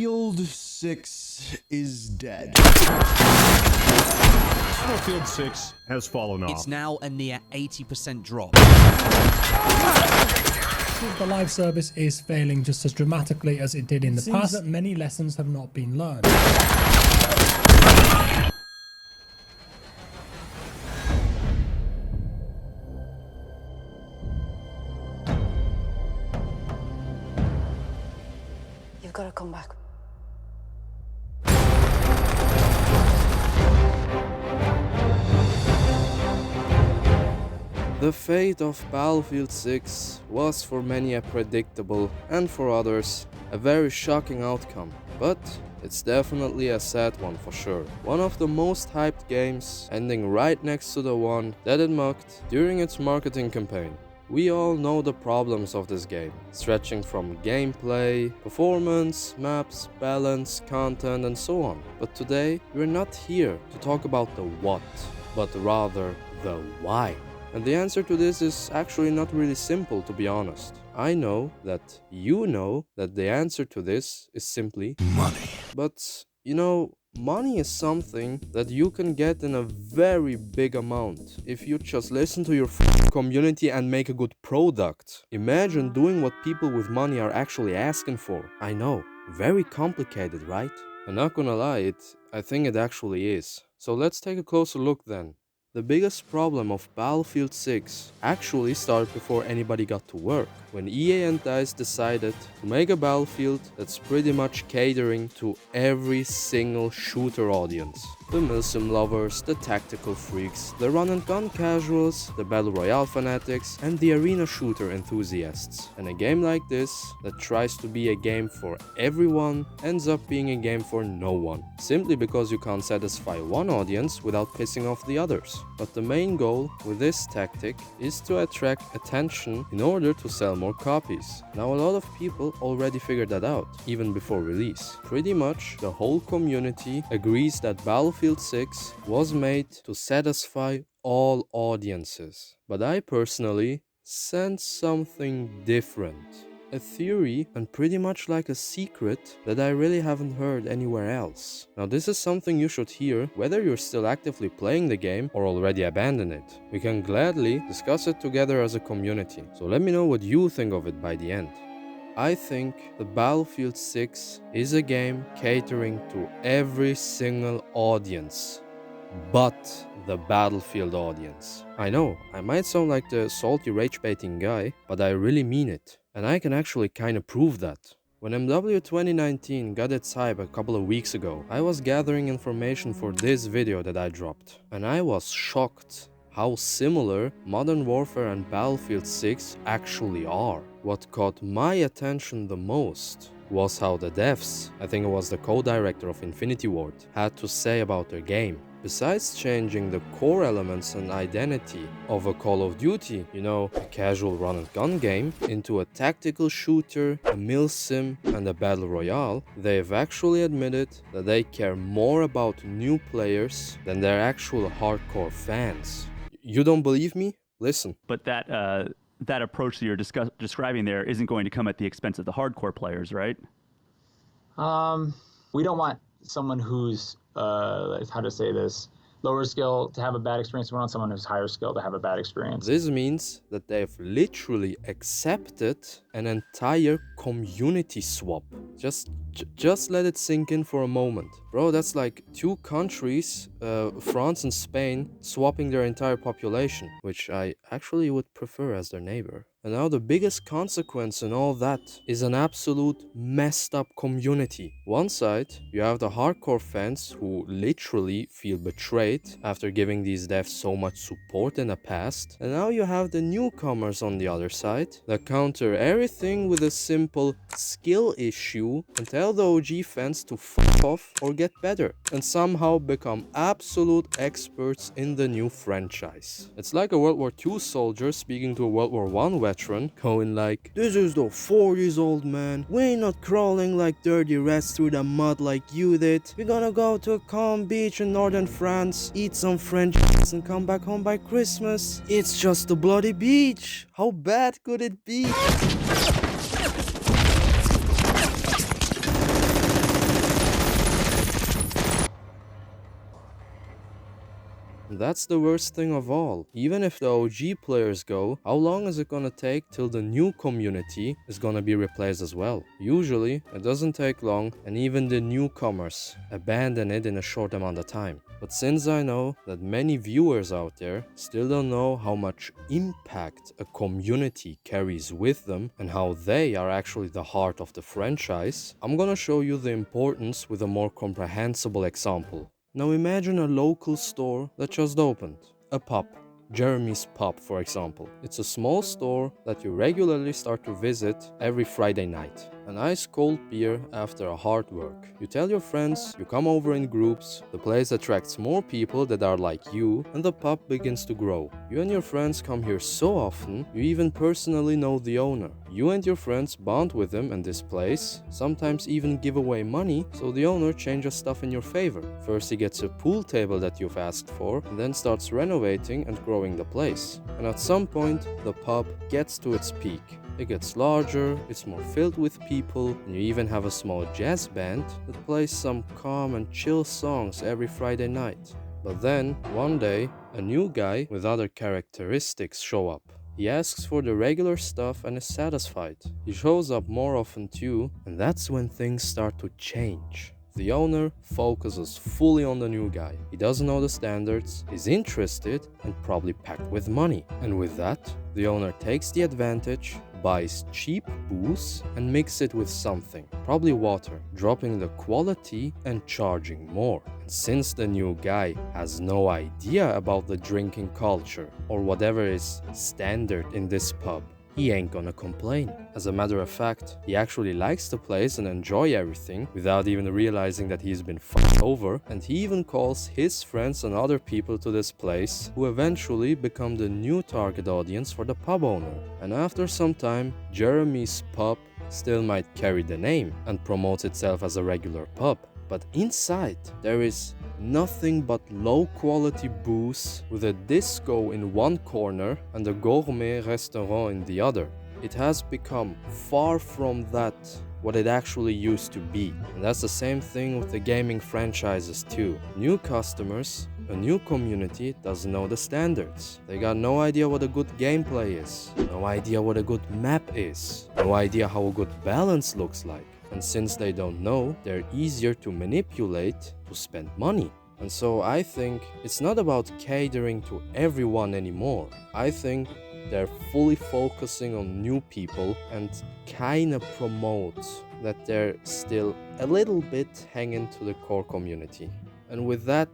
Battlefield 6 is dead. Battlefield 6 has fallen off. It's now a near 80% drop. The live service is failing just as dramatically as it did in the past. That many lessons have not been learned. You've got to come back. The fate of Battlefield 6 was for many a predictable, and for others, a very shocking outcome. But it's definitely a sad one for sure. One of the most hyped games, ending right next to the one that it mocked during its marketing campaign. We all know the problems of this game, stretching from gameplay, performance, maps, balance, content, and so on. But today, we're not here to talk about the what, but rather the why. And the answer to this is actually not really simple, to be honest. I know that you know that the answer to this is simply money. But, you know, money is something that you can get in a very big amount if you just listen to your community and make a good product. Imagine doing what people with money are actually asking for. I know, very complicated, right? I'm not gonna lie, I think it actually is. So let's take a closer look then. The biggest problem of Battlefield 6 actually started before anybody got to work, when EA and DICE decided to make a Battlefield that's pretty much catering to every single shooter audience. The milsim lovers, the tactical freaks, the run and gun casuals, the battle royale fanatics, and the arena shooter enthusiasts. And a game like this, that tries to be a game for everyone, ends up being a game for no one, simply because you can't satisfy one audience without pissing off the others. But the main goal with this tactic is to attract attention in order to sell more copies. Now a lot of people already figured that out, even before release. Pretty much the whole community agrees that Battlefield 6 was made to satisfy all audiences. But I personally sense something different. A theory, and pretty much like a secret, that I really haven't heard anywhere else. Now this is something you should hear whether you're still actively playing the game or already abandoned it. We can gladly discuss it together as a community, so let me know what you think of it by the end. I think the Battlefield 6 is a game catering to every single audience, but the Battlefield audience. I know, I might sound like the salty rage-baiting guy, but I really mean it. And I can actually kinda prove that. When MW 2019 got its hype a couple of weeks ago, I was gathering information for this video that I dropped. And I was shocked how similar Modern Warfare and Battlefield 6 actually are. What caught my attention the most was how the devs, I think it was the co-director of Infinity Ward, had to say about their game. Besides changing the core elements and identity of a Call of Duty, you know, a casual run and gun game, into a tactical shooter, a milsim, and a battle royale, they've actually admitted that they care more about new players than their actual hardcore fans. You don't believe me? Listen. But that approach that you're describing there isn't going to come at the expense of the hardcore players, right? We don't want someone who's how to say this, lower skill to have a bad experience. We want someone who's higher skill to have a bad experience. This means that they've literally accepted an entire community swap. Just let it sink in for a moment. Bro, that's like two countries, France and Spain, swapping their entire population, which I actually would prefer as their neighbor. And now the biggest consequence in all that is an absolute messed up community. One side, you have the hardcore fans who literally feel betrayed after giving these devs so much support in the past. And now you have the newcomers on the other side that counter everything with a simple skill issue and tell the OG fans to fuck off or get better, and somehow become absolute experts in the new franchise. It's like a World War II soldier speaking to a World War I veteran, going like, "This is the 40s, old man. We ain't not crawling like dirty rats through the mud like you did. We're gonna go to a calm beach in northern France, eat some French and come back home by Christmas. It's just a bloody beach. How bad could it be?" And that's the worst thing of all. Even if the OG players go, how long is it gonna take till the new community is gonna be replaced as well? Usually, it doesn't take long, and even the newcomers abandon it in a short amount of time. But since I know that many viewers out there still don't know how much impact a community carries with them and how they are actually the heart of the franchise, I'm gonna show you the importance with a more comprehensible example. Now imagine a local store that just opened, a pub. Jeremy's Pub, for example. It's a small store that you regularly start to visit every Friday night. A nice cold beer after a hard work. You tell your friends, you come over in groups, the place attracts more people that are like you, and the pub begins to grow. You and your friends come here so often, you even personally know the owner. You and your friends bond with him and this place, sometimes even give away money, so the owner changes stuff in your favor. First he gets a pool table that you've asked for, and then starts renovating and growing the place. And at some point, the pub gets to its peak. It gets larger, it's more filled with people, and you even have a small jazz band that plays some calm and chill songs every Friday night. But then, one day, a new guy with other characteristics show up. He asks for the regular stuff and is satisfied. He shows up more often too, and that's when things start to change. The owner focuses fully on the new guy. He doesn't know the standards, is interested, and probably packed with money. And with that, the owner takes the advantage, buys cheap booze and mix it with something, probably water, dropping the quality and charging more. And since the new guy has no idea about the drinking culture or whatever is standard in this pub, he ain't gonna complain. As a matter of fact, he actually likes the place and enjoy everything without even realizing that he's been fucked over, and he even calls his friends and other people to this place who eventually become the new target audience for the pub owner. And after some time, Jeremy's Pub still might carry the name and promote itself as a regular pub, but inside there is nothing but low quality booze with a disco in one corner and a gourmet restaurant in the other. It has become far from that what it actually used to be. And that's the same thing with the gaming franchises too. New customers, a new community doesn't know the standards. They got no idea what a good gameplay is, no idea what a good map is, no idea how a good balance looks like. And since they don't know, they're easier to manipulate to spend money. And so I think it's not about catering to everyone anymore. I think they're fully focusing on new people and kinda promote that they're still a little bit hanging to the core community. And with that,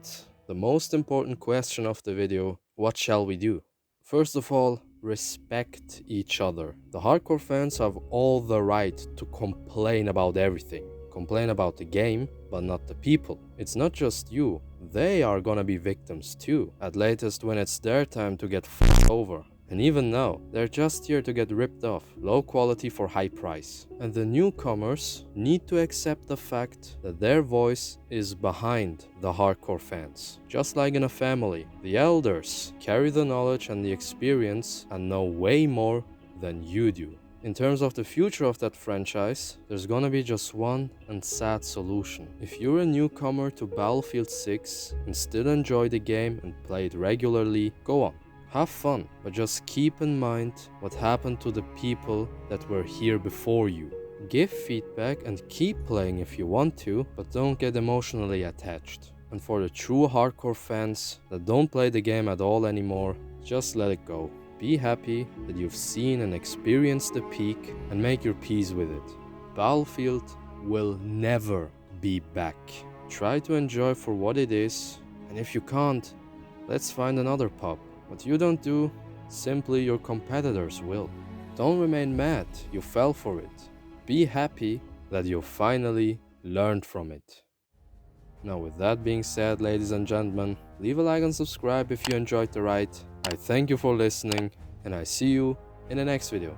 the most important question of the video, what shall we do? First of all, respect each other. The hardcore fans have all the right to complain about everything. Complain about the game, but not the people. It's not just you. They are gonna be victims too, at latest when it's their time to get fucked over. And even now, they're just here to get ripped off, low quality for high price. And the newcomers need to accept the fact that their voice is behind the hardcore fans. Just like in a family, the elders carry the knowledge and the experience and know way more than you do. In terms of the future of that franchise, there's gonna be just one and sad solution. If you're a newcomer to Battlefield 6 and still enjoy the game and play it regularly, go on. Have fun, but just keep in mind what happened to the people that were here before you. Give feedback and keep playing if you want to, but don't get emotionally attached. And for the true hardcore fans that don't play the game at all anymore, just let it go. Be happy that you've seen and experienced the peak and make your peace with it. Battlefield will never be back. Try to enjoy for what it is, and if you can't, let's find another pub. What you don't do, simply your competitors will. Don't remain mad, you fell for it. Be happy that you finally learned from it. Now with that being said, ladies and gentlemen, leave a like and subscribe if you enjoyed the ride. I thank you for listening, and I see you in the next video.